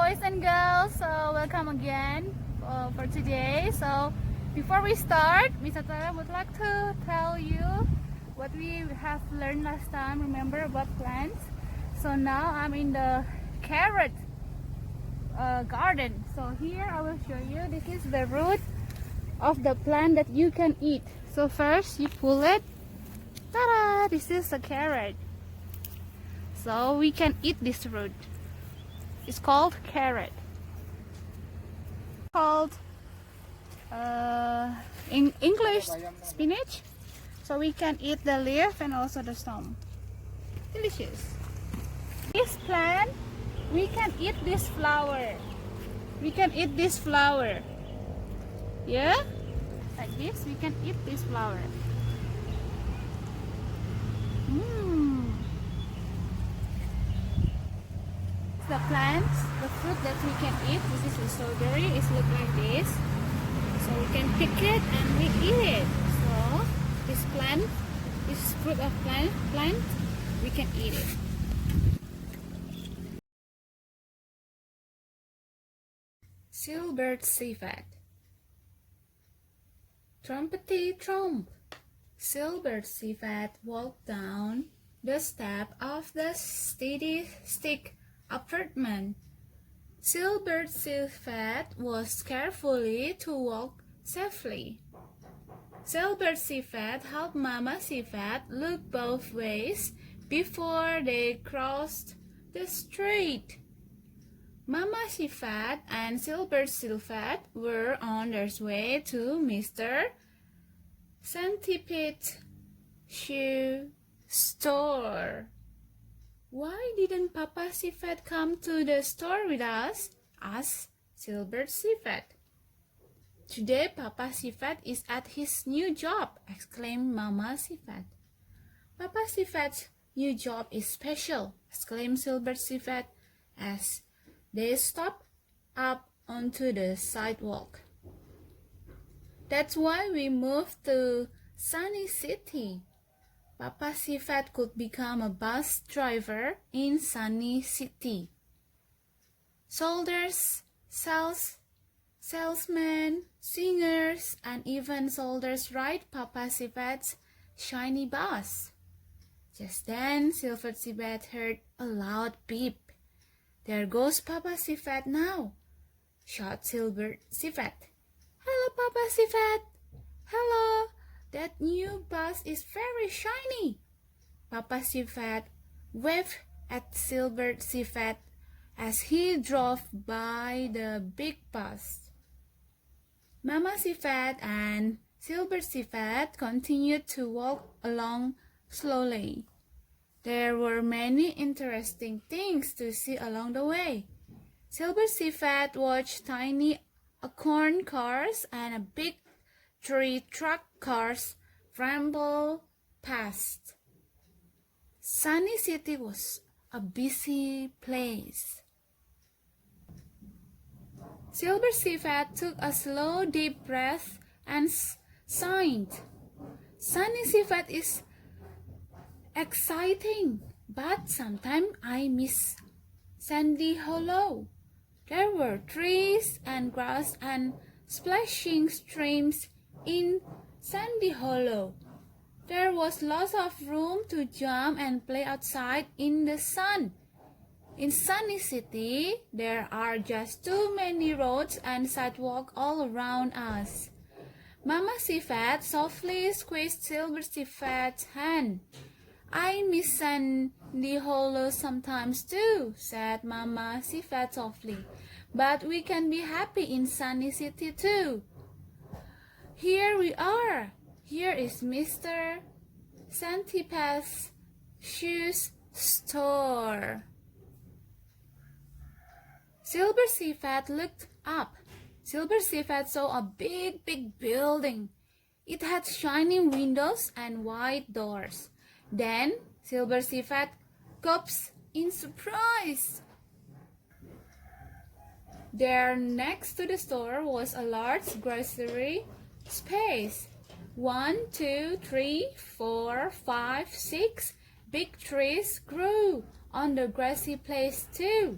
boys and girls, so welcome again for today. So before we start, Miss Atara would like to tell you what we have learned last time. Remember about plants? So now I'm in the carrot garden. So here I will show you. This is the root of the plant that you can eat. So first you pull it. Ta-da! This is a carrot. So we can eat this root. It's called carrot. Called in English spinach. So we can eat the leaf and also the stem. Delicious. This plant, we can eat this flower. We can eat this flower. Yeah? Like this, we can eat this flower. The plants, the fruit that we can eat. This is the strawberry. It looks like this. So we can pick it and we eat it. So this plant, this fruit of plant, we can eat it. Silbert civet. Trumpety trump. Silbert civet walked down the step of the steady stick apartment. Silbert civet was carefully to walk safely. Silbert civet helped Mama civet look both ways before they crossed the street. Mama civet and Silbert civet were on their way to Mr. Centipede's shoe store. Why didn't Papa Civet come to the store with us? Asked Silbert civet. Today Papa Civet is at his new job, exclaimed Mama civet. Papa Civet's new job is special, exclaimed Silbert civet as they stopped up onto the sidewalk. That's why we moved to Sunny City. Papa Civet could become a bus driver in Sunny City. Soldiers, salesmen, singers, and even soldiers ride Papa Civet's shiny bus. Just then, Silbert civet heard a loud beep. There goes Papa Civet now, shouted Silbert civet. Hello, Papa Civet. Hello. That new bus is very shiny. Papa Civet waved at Silbert civet as he drove by the big bus. Mama civet and Silbert civet continued to walk along slowly. There were many interesting things to see along the way. Silbert civet watched tiny acorn cars and a big tree truck cars ramble past. Sunny City was a busy place. Silbert civet took a slow deep breath and sighed. Sunny civet is exciting, but sometimes I miss Sandy Hollow. There were trees and grass and splashing streams in Sandy Hollow. There was lots of room to jump and play outside in the sun. In Sunny City, there are just too many roads and sidewalks all around us. Mama civet softly squeezed Silbert civet's hand. I miss Sandy Hollow sometimes too, said Mama civet softly. But we can be happy in Sunny City too. Here we are. Here is Mr. Centipede's shoe store. Silbert civet looked up. Silbert civet saw a big building. It had shining windows and wide doors. Then Silbert civet gaped in surprise. There next to the store was a large grocery space. 1, 2, 3, 4, 5, 6 big trees grew on the grassy place too.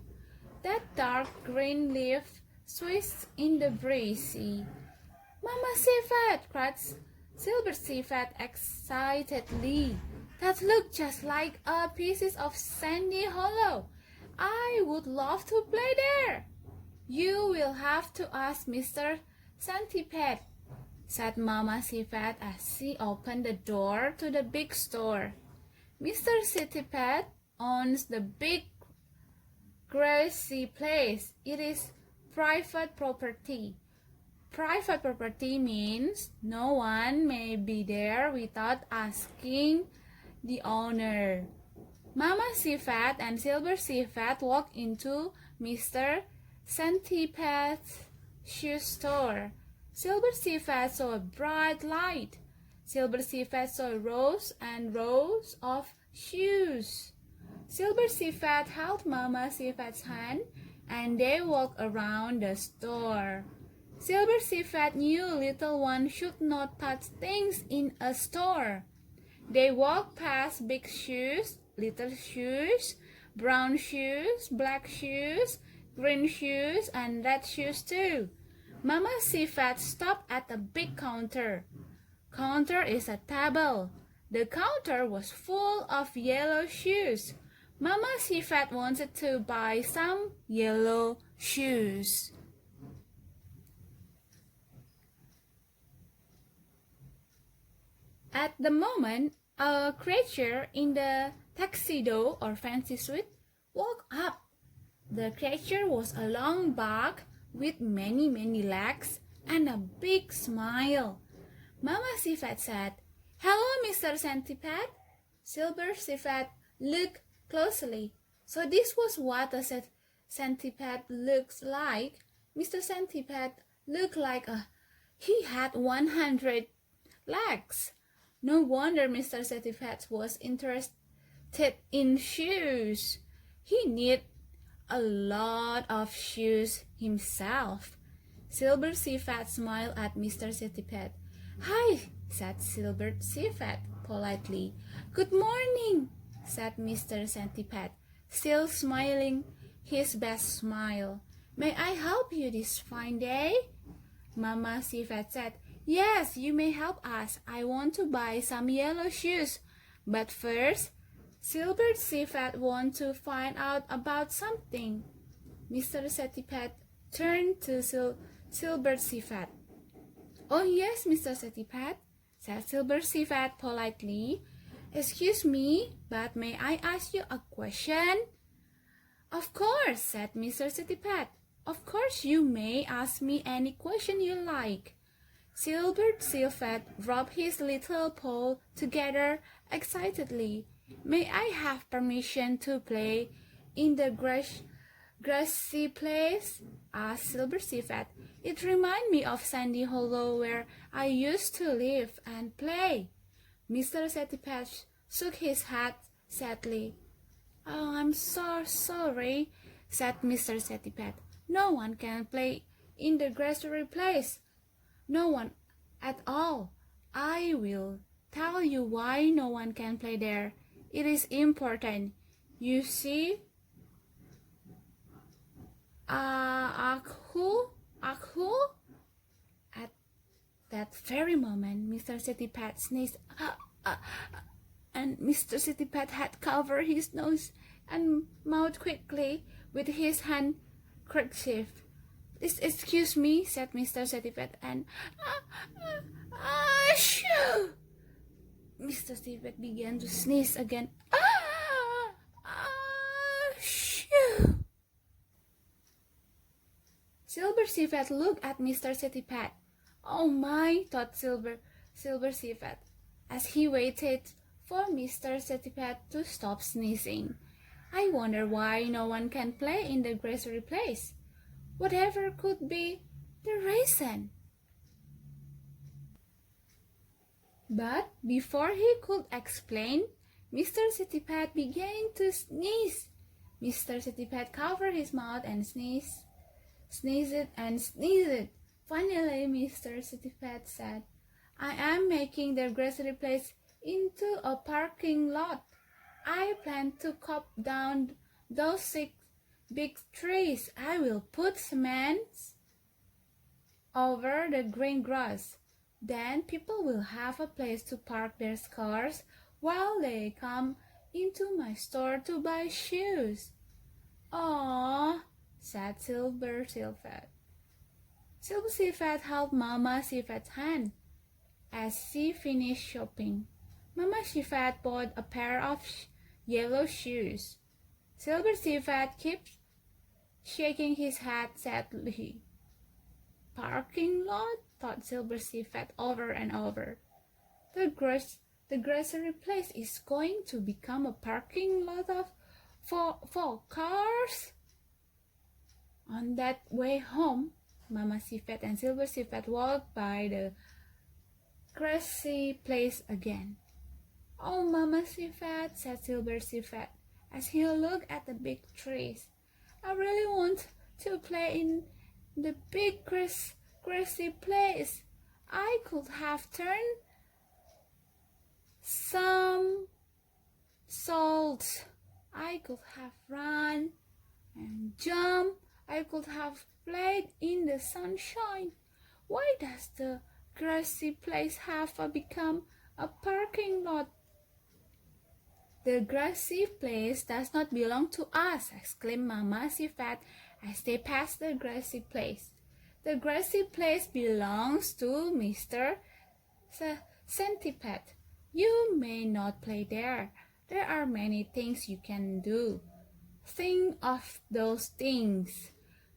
That dark green leaf sways in the breeze. Mama Civet! Cried Silver Civet excitedly. That looked just like a piece of sandy hollow. I would love to play there. You will have to ask Mr. Centipede, said Mama Civet as she opened the door to the big store. Mr. Centipede owns the big grassy place. It is private property. Private property means no one may be there without asking the owner. Mama Civet and Silver Civet walked into Mr. Centipede's shoe store. Silver Civet saw a bright light. Silver Civet saw rows and rows of shoes. Silver Civet held Mama Civet's hand and they walked around the store. Silver Civet knew little one should not touch things in a store. They walked past big shoes, little shoes, brown shoes, black shoes, green shoes, and red shoes too. Mama Civet stopped at a big counter. Counter is a table. The counter was full of yellow shoes. Mama Civet wanted to buy some yellow shoes. At the moment, a creature in the tuxedo or fancy suit walked up. The creature was a long bug with many legs and a big smile. Mama Civet said, "Hello, Mr. Centipede." Silver Civet looked closely. So this was what a centipede looks like. Mr. Centipede looked like he had 100 legs. No wonder Mr. Centipede was interested in shoes. He needed a lot of shoes himself. Silver Civet smiled at Mr. Centipede. "Hi," said Silver Civet politely. "Good morning," said Mr. Centipede, still smiling his best smile. "May I help you this fine day?" Mama Civet said, "Yes, you may help us. I want to buy some yellow shoes. But first, Silver Civet wants to find out about something." Mr. Centipede turned to Silver Civet. "Oh yes, Mr. Centipede," said Silver Civet politely. "Excuse me, but may I ask you a question?" "Of course," said Mr. Centipede. "Of course you may ask me any question you like." Silver Civet rubbed his little paw together excitedly. "May I have permission to play in the grassy place?" asked Silver Civet. "It reminds me of Sandy Hollow where I used to live and play." Mr. Centipede shook his head sadly. "Oh, I'm so sorry," said Mr. Centipede. "No one can play in the grassy place. No one at all. I will tell you why no one can play there. It is important. You see, Akhu. At that very moment, Mr. Centipede sneezed, and Mr. Centipede had covered his nose and mouth quickly with his handkerchief. "Please excuse me," said Mr. Centipede, and shoo! Mr. Civet began to sneeze again. Shoo! Silver Civet looked at Mr. Centipede. "Oh my," thought Silver Civet, as he waited for Mr. Centipede to stop sneezing. "I wonder why no one can play in the grassy place. Whatever could be the reason?" But before he could explain, Mr. Centipede began to sneeze. Mr. Centipede covered his mouth and sneezed and sneezed. Finally, Mr. Centipede said, "I am making the grassy place into a parking lot. I plan to cut down those big trees. I will put cement over the green grass. Then people will have a place to park their cars while they come into my store to buy shoes. Aww, said Silver Civet. Silver Civet held Mama Civet's hand as she finished shopping. Mama Civet bought a pair of yellow shoes. Silver Civet kept shaking his head sadly. Parking lot, thought Silver Civet over and over. The grocery place is going to become a parking lot for cars. On that way home, Mama Civet and Silver Civet walked by the grassy place again. Oh, Mama Civet, said Silver Civet, as he looked at the big trees. I really want to play in the big grassy place. I could have turned some salt. I could have run and jumped. I could have played in the sunshine. Why does the grassy place have become a parking lot? The grassy place does not belong to us, exclaimed Mama Civet as they passed the grassy place. The grassy place belongs to Mr. Centipede. You may not play there. There are many things you can do. Think of those things.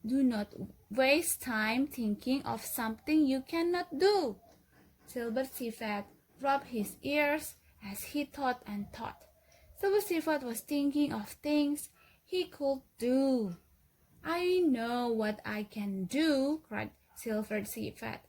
Do not waste time thinking of something you cannot do. Silver Civet rubbed his ears as he thought and thought. Silver Civet was thinking of things he could do. I know what I can do, cried Silver Civet,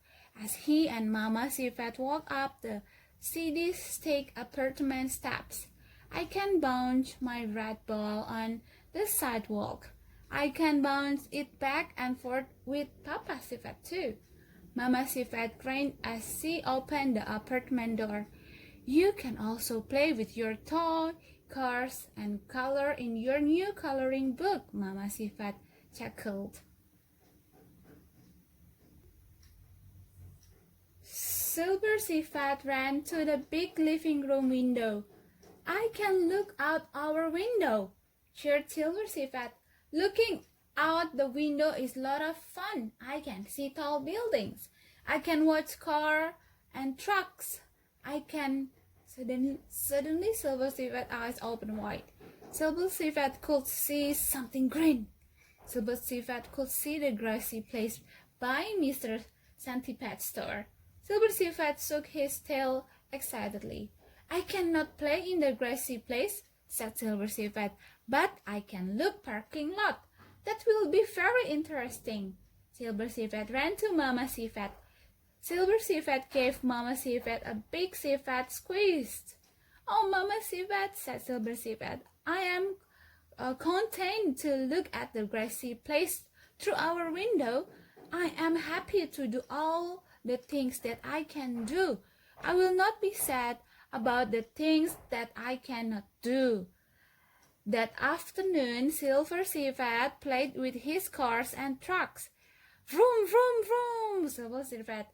as he and Mama Civet walked up the city-state apartment steps. I can bounce my red ball on the sidewalk. I can bounce it back and forth with Papa Civet too. Mama Civet grinned as she opened the apartment door. You can also play with your toy cars and color in your new coloring book, Mama Civet chuckled. Silver Civet ran to the big living room window. I can look out our window, cheered Silver Civet. Looking out the window is a lot of fun. I can see tall buildings. I can watch cars and trucks. I can... Suddenly Silver Civet's eyes opened wide. Silver Civet could see something green. Silver Civet could see the grassy place by Mr. Centipede's store. Silver Civet shook his tail excitedly. I cannot play in the grassy place, said Silver Civet, but I can look parking lot. That will be very interesting. Silver Civet ran to Mama Civet. Silver Civet gave Mama Civet a big civet squeeze. Oh, Mama Civet, said Silver Civet, I am content to look at the grassy place through our window. I am happy to do all the things that I can do. I will not be sad about the things that I cannot do. That afternoon, Silver Civet played with his cars and trucks. Vroom, vroom, vroom! Silver Civet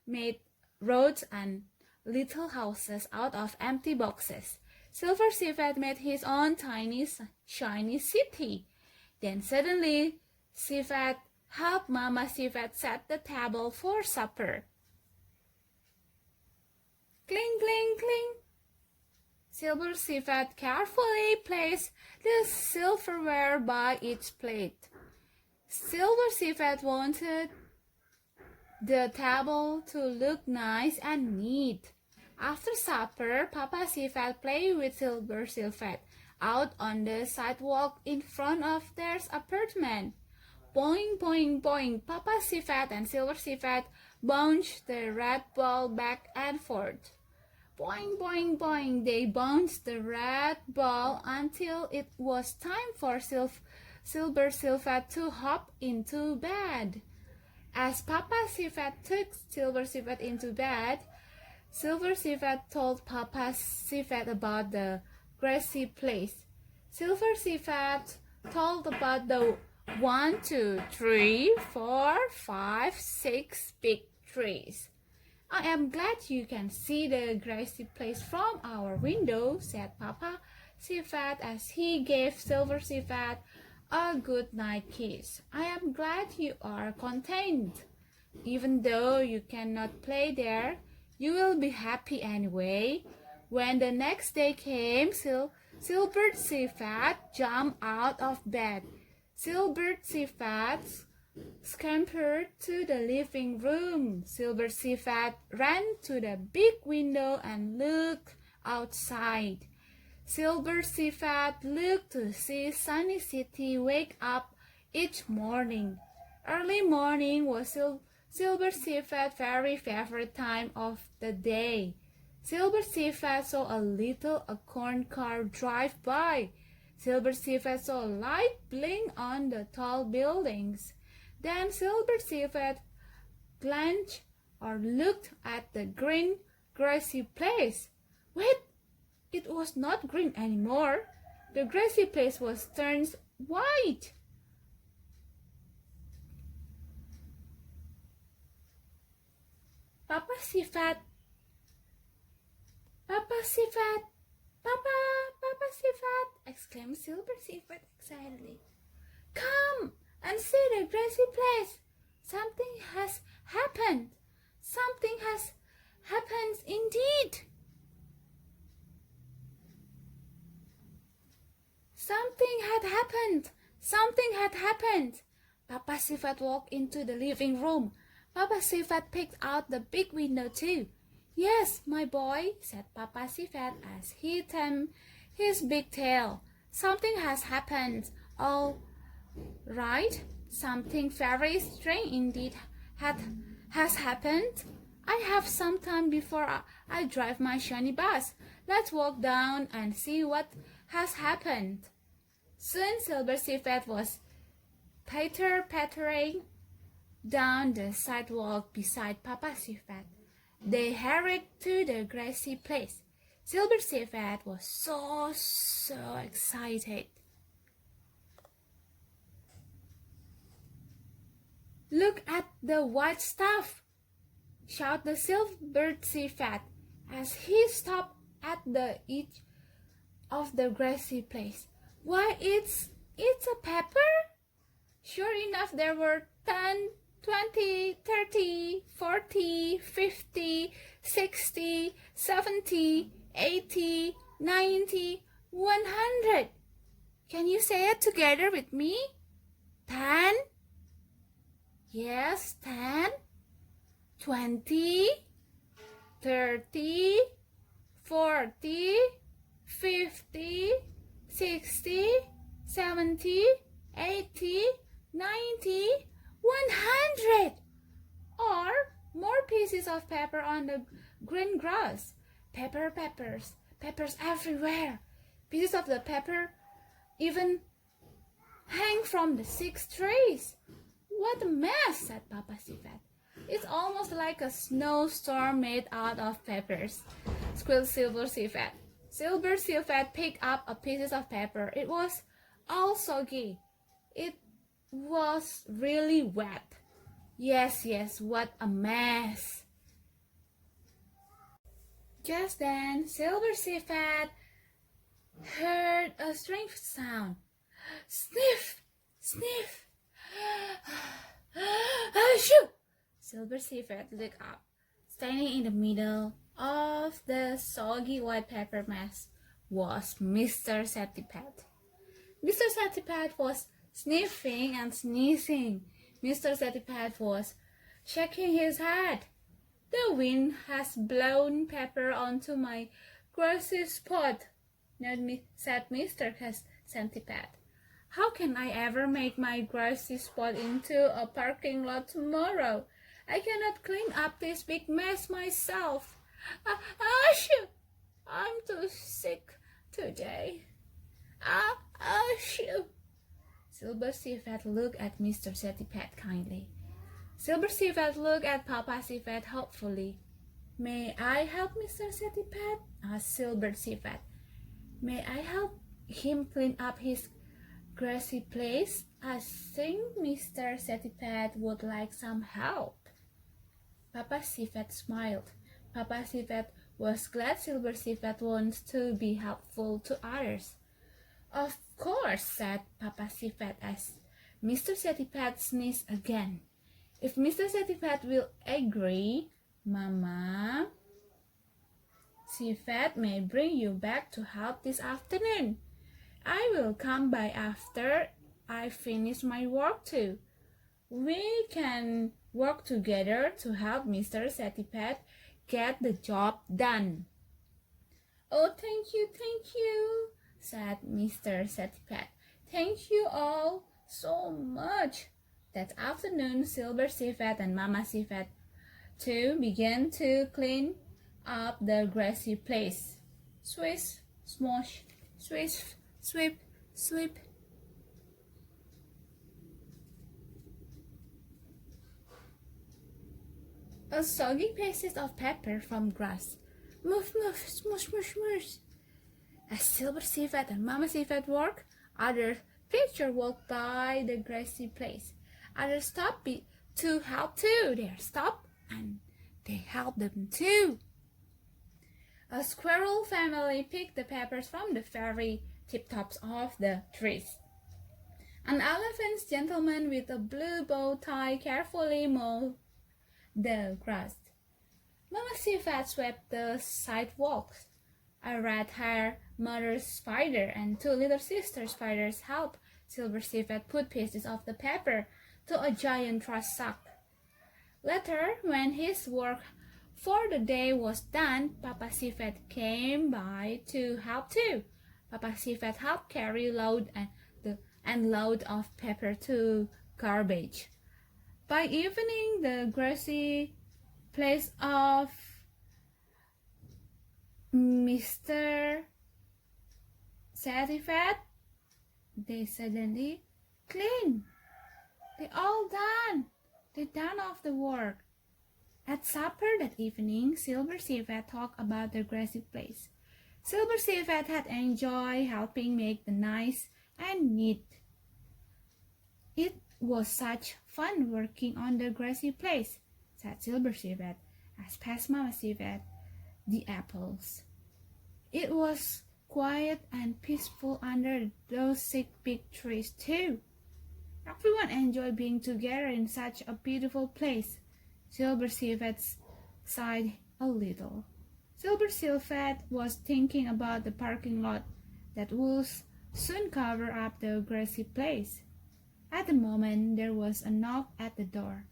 made roads and little houses out of empty boxes. Silver Civet made his own tiny, shiny city. Then suddenly, Civet helped Mama Civet set the table for supper. Cling, cling, cling. Silver Civet carefully placed the silverware by each plate. Silver Civet wanted the table to look nice and neat. After supper, Papa Civet played with Silver Civet out on the sidewalk in front of their apartment. Boing, boing, boing, Papa Civet and Silver Civet bounced the red ball back and forth. Boing, boing, boing, they bounced the red ball until it was time for Silver Civet to hop into bed. As Papa Civet took Silver Civet into bed, Silver Civet told Papa Civet about the grassy place. Silver Civet told about the 1, 2, 3, 4, 5, 6 big trees. I am glad you can see the grassy place from our window, said Papa Civet as he gave Silver Civet a good night kiss. I am glad you are content. Even though you cannot play there, you will be happy anyway. When the next day came, Silver Civet jumped out of bed. Silver Civet scampered to the living room. Silver Civet ran to the big window and looked outside. Silver Civet looked to see Sunny City wake up each morning. Early morning was Silver Civet's very favorite time of the day. Silver Civet saw a little acorn car drive by. Silver Civet saw a light blink on the tall buildings. Then Silver Civet glanced or looked at the green, grassy place. Wait, it was not green anymore. The grassy place was turned white. Papa Civet, Papa Civet, Papa Civet, exclaimed Silver Civet excitedly. Come and see the grassy place. Something has happened. Something has happened indeed. Something had happened. Something had happened. Papa Civet walked into the living room. Papa Civet picked out the big window too. Yes, my boy, said Papa Civet as he turned his big tail. Something has happened. All right, something very strange indeed has happened. I have some time before I drive my shiny bus. Let's walk down and see what has happened. Soon Silver Civet was pattering down the sidewalk beside Papa Civet. They hurried to the grassy place. Silver Civet was so excited. Look at the white stuff, shouted the Silver Civet as he stopped at the edge of the grassy place. Why, it's a pepper? Sure enough, there were 10, 20, 30, 40, 50, 60, 70, 80, 90, 100. Can you say it together with me? 10. Yes, 10. 20, 30, 40, 50, 60, 70, 80, 90, 100. Or more pieces of pepper on the green grass. Peppers everywhere. Pieces of the pepper even hang from the 6 trees. What a mess, said Papa Civet. It's almost like a snowstorm made out of peppers, squealed Silver Civet. Silver Civet picked up a piece of pepper. It was all soggy. It was really wet. Yes, what a mess. Just then, Silver Civet heard a strange sound. Sniff, sniff. Achoo! Silver Civet looked up. Standing in the middle of the soggy white pepper mess was Mr. Centipede. Mr. Centipede was sniffing and sneezing. Mr. Centipede was shaking his head. The wind has blown pepper onto my grassy spot, said Mr. Centipede. How can I ever make my grassy spot into a parking lot tomorrow? I cannot clean up this big mess myself. Achoo! I'm too sick today. Achoo! Silver Civet looked at Mr. Centipede kindly. Silver Civet looked at Papa Civet hopefully. May I help Mr. Centipede? Asked Silver Civet. May I help him clean up his grassy place. I think Mr. Civet would like some help. Papa Civet smiled. Papa Civet was glad Silver Civet wants to be helpful to others. Of course, said Papa Civet as Mr. Civet sneezed again. If Mr. Civet will agree, Mama Civet may bring you back to help this afternoon. I will come by after I finish my work too. We can work together to help Mr. Civet get the job done. Oh, thank you, said Mr. Civet. Thank you all so much. That afternoon, Silver Civet and Mama Civet too began to clean up the grassy place. Swish, smosh, swish, sweep, sweep. A soggy pieces of paper from grass. Move, move, smush, smush, smush. As Silver Civet and Mama Civet worked, other preachers walked by the grassy place. Others stopped to help too. They stopped and they helped them too. A squirrel family picked the peppers from the very tip-tops of the trees. An elephant gentleman with a blue bow tie carefully mowed the grass. Mama Civet swept the sidewalks. A red-haired mother spider and two little sister spiders helped Silver Civet put pieces of the pepper to a giant trash sack. Later, when his work for the day was done, Papa Civet came by to help too. Papa Civet helped carry load and load of pepper to garbage. By evening, the grassy place of Mr. Civet, they suddenly clean. They all done. They done off the work. At supper that evening, Silver Civet talked about the grassy place. Silver Civet had enjoyed helping make the nice and neat. It was such fun working on the grassy place, said Silver Civet as passed Mama Civet the apples. It was quiet and peaceful under those 6 big trees too. Everyone enjoyed being together in such a beautiful place. Silver Civet sighed a little. Silver Civet was thinking about the parking lot that would soon cover up the grassy place. At the moment, there was a knock at the door.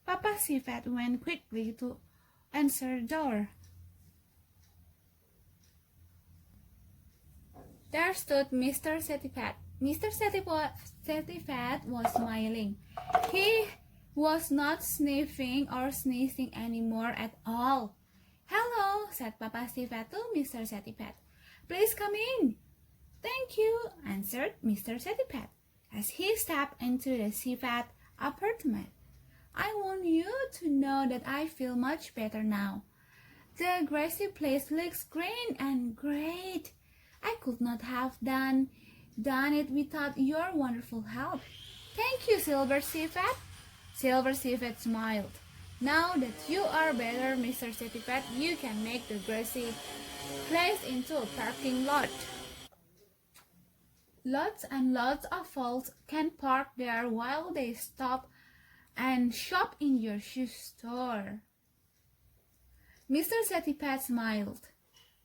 Papa Civet went quickly to answer the door. There stood Mr. Civet. Mr. Civet was smiling. He was not sniffing or sneezing anymore at all. Hello, said Papa Civet to Mr. Civet. Please come in. Thank you, answered Mr. Civet as he stepped into the Civet apartment. I want you to know that I feel much better now. The grassy place looks green and great. I could not have done it without your wonderful help. Thank you, Silver Civet. Silver Civet smiled. Now that you are better, Mr. Civet, you can make the grassy place into a parking lot. Lots and lots of folks can park there while they stop and shop in your shoe store. Mr. Civet smiled.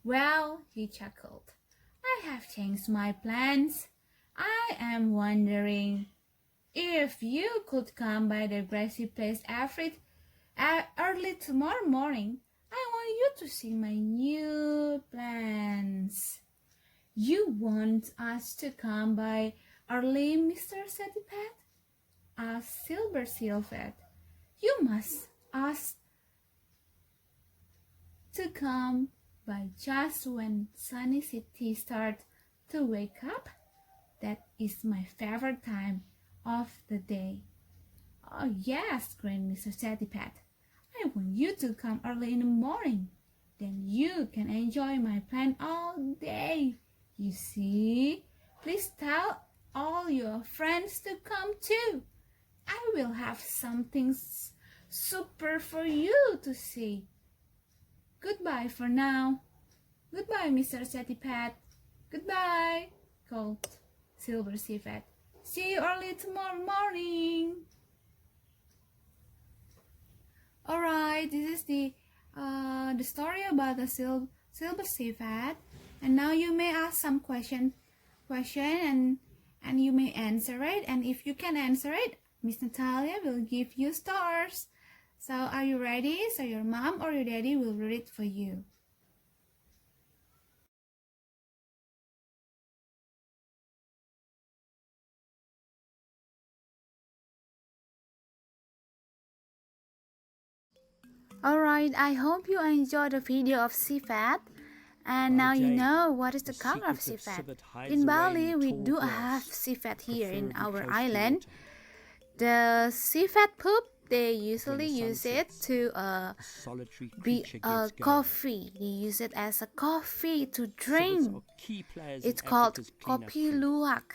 Well, he chuckled, I have changed my plans. I am wondering if you could come by the grassy place early tomorrow morning. I want you to see my new plans. You want us to come by early, Mr. Civet? Asked Silver Civet. You must ask to come by just when Sunny City starts to wake up. That is my favorite time of the day. Oh yes, grinned Mr. Civet. I want you to come early in the morning. Then you can enjoy my plan all day. You see? Please tell all your friends to come too. I will have something super for you to see. Goodbye for now. Goodbye, Mr. Civet. Goodbye, called Silver Civet. See you early tomorrow morning. Alright, this is the story about the Silver Civet. And now you may ask some question and you may answer it. And if you can answer it, Miss Natalia will give you stars. So are you ready? So your mom or your daddy will read it for you. Alright, I hope you enjoyed the video of Civet. And now you know what is the color of Civet. In Bali, we do have Civet here in our island. The Civet poop, they usually use it to be a coffee. They use it as a coffee to drink. It's called kopi luwak.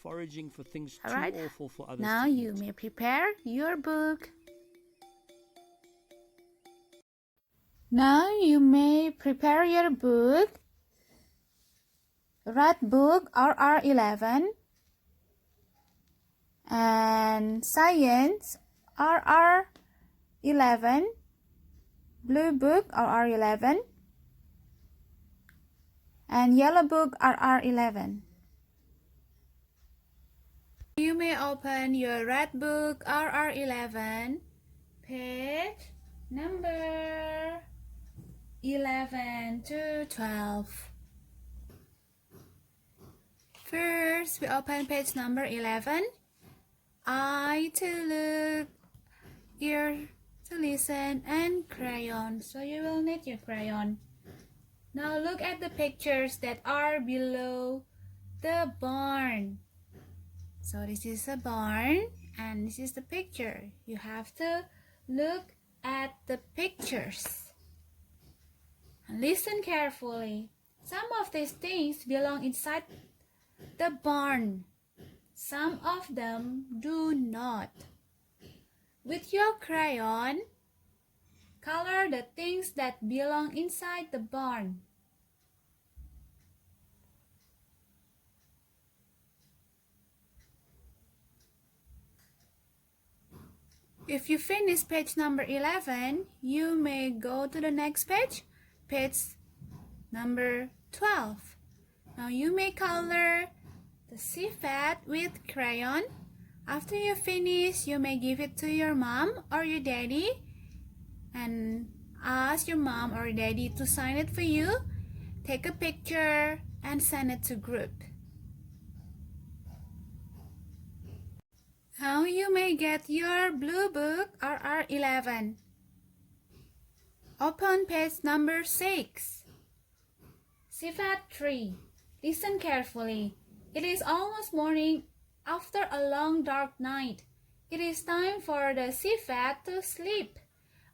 Foraging for things too Alright, awful for others now to you eat. may prepare your book. Now you may prepare your book. Red book RR11 and Science RR11, Blue book RR11 and Yellow book RR11. You may open your red book RR11, page number 11 to 12. First, we open page number 11. Eye to look, ear to listen, and crayon. So you will need your crayon. Now look at the pictures that are below the barn. So this is a barn and this is the picture. You have to look at the pictures. And listen carefully. Some of these things belong inside the barn. Some of them do not. With your crayon, color the things that belong inside the barn. If you finish page number 11, you may go to the next page, page number 12. Now you may color the civet with crayon. After you finish, you may give it to your mom or your daddy and ask your mom or daddy to sign it for you. Take a picture and send it to group. Now you may get your blue book RR11. Open page number 6. Civet 3. Listen carefully. It is almost morning after a long dark night. It is time for the civet to sleep.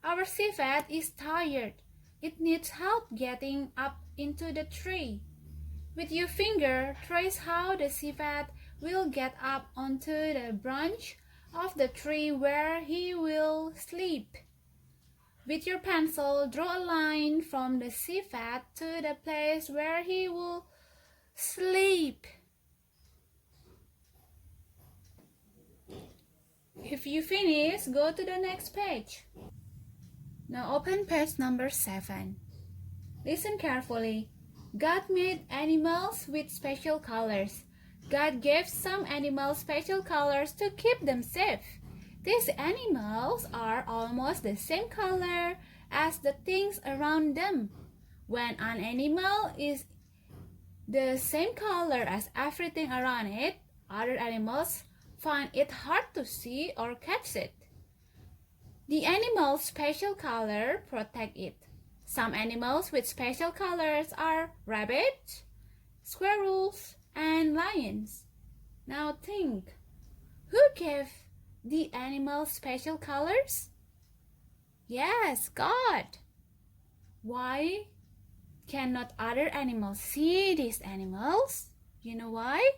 Our civet is tired. It needs help getting up into the tree. With your finger, trace how the civet will get up onto the branch of the tree where he will sleep. With your pencil, draw a line from the civet to the place where he will sleep. If you finish, go to the next page. Now open page number 7. Listen carefully. God made animals with special colors. God gave some animals special colors to keep them safe. These animals are almost the same color as the things around them. When an animal is the same color as everything around it, other animals find it hard to see or catch it. The animal's special color protects it. Some animals with special colors are rabbits, squirrels, and lions. Now think, who gave the animals special colors? Yes, God. Why cannot other animals see these animals? You know why?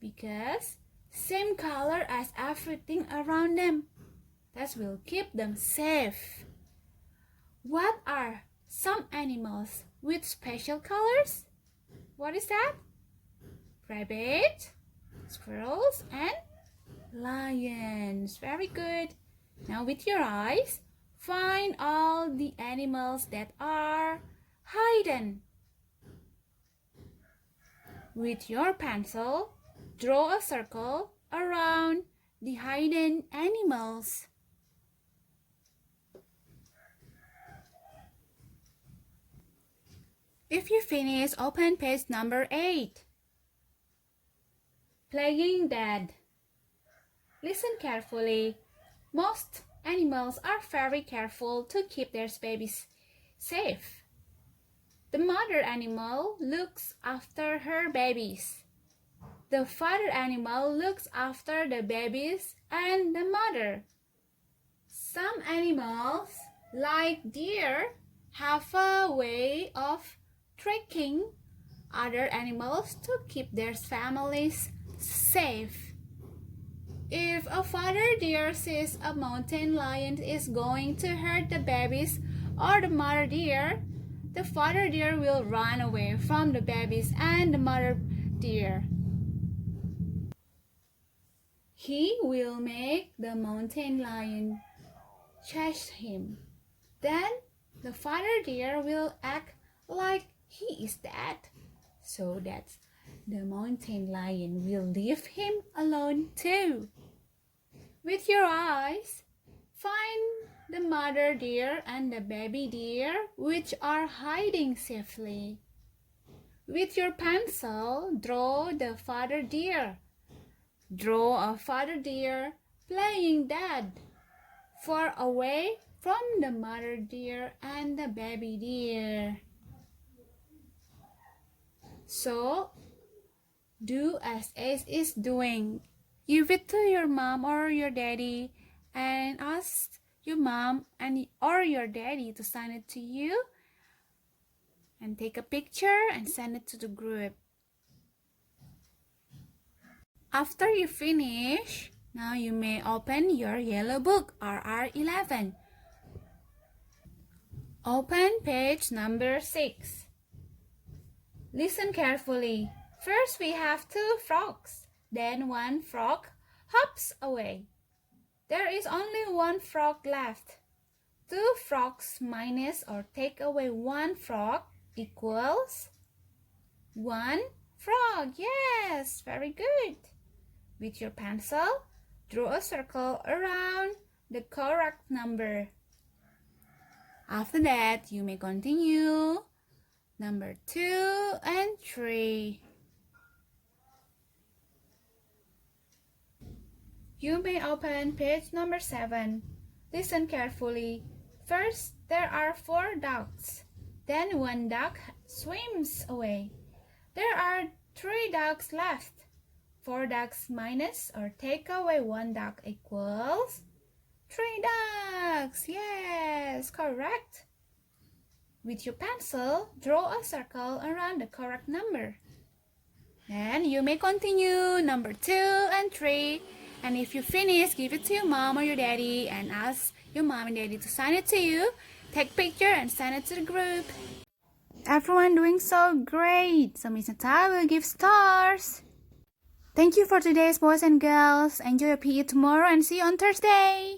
because same color as everything around them. That will keep them safe. What are some animals with special colors? What is that? Rabbit, squirrels, and lions. Very good. Now with your eyes, find all the animals that are hidden. With your pencil, draw a circle around the hidden animals. If you finish, open page number 8. Playing dead. Listen carefully. Most animals are very careful to keep their babies safe. The mother animal looks after her babies. The father animal looks after the babies and the mother. Some animals, like deer, have a way of tricking other animals to keep their families safe. If a father deer sees a mountain lion is going to hurt the babies or the mother deer, the father deer will run away from the babies and the mother deer. He will make the mountain lion chase him. Then the father deer will act like he is dead, so that the mountain lion will leave him alone too. With your eyes, find the mother deer and the baby deer which are hiding safely. With your pencil, draw the father deer. Draw a father deer playing dead, far away from the mother deer and the baby deer. So, do as Ace is doing. Give it to your mom or your daddy and ask your mom or your daddy to send it to you, and take a picture and send it to the group. After you finish, now you may open your yellow book RR11. Open page number 6. Listen carefully. First we have 2 frogs. Then one frog hops away. There is only 1 frog left. 2 frogs minus or take away 1 frog equals 1 frog. Yes, very good. With your pencil, draw a circle around the correct number. After that, you may continue number 2 and 3. You may open page number 7. Listen carefully. First, there are 4 ducks. Then 1 duck swims away. There are 3 ducks left. 4 ducks minus or take away 1 duck equals 3 ducks. Yes, correct. With your pencil, draw a circle around the correct number. Then you may continue number 2 and 3. And if you finish, give it to your mom or your daddy and ask your mom and daddy to send it to you. Take a picture and send it to the group. Everyone doing so great. So Miss Nata will give stars. Thank you for today's boys and girls. Enjoy your PE tomorrow and see you on Thursday.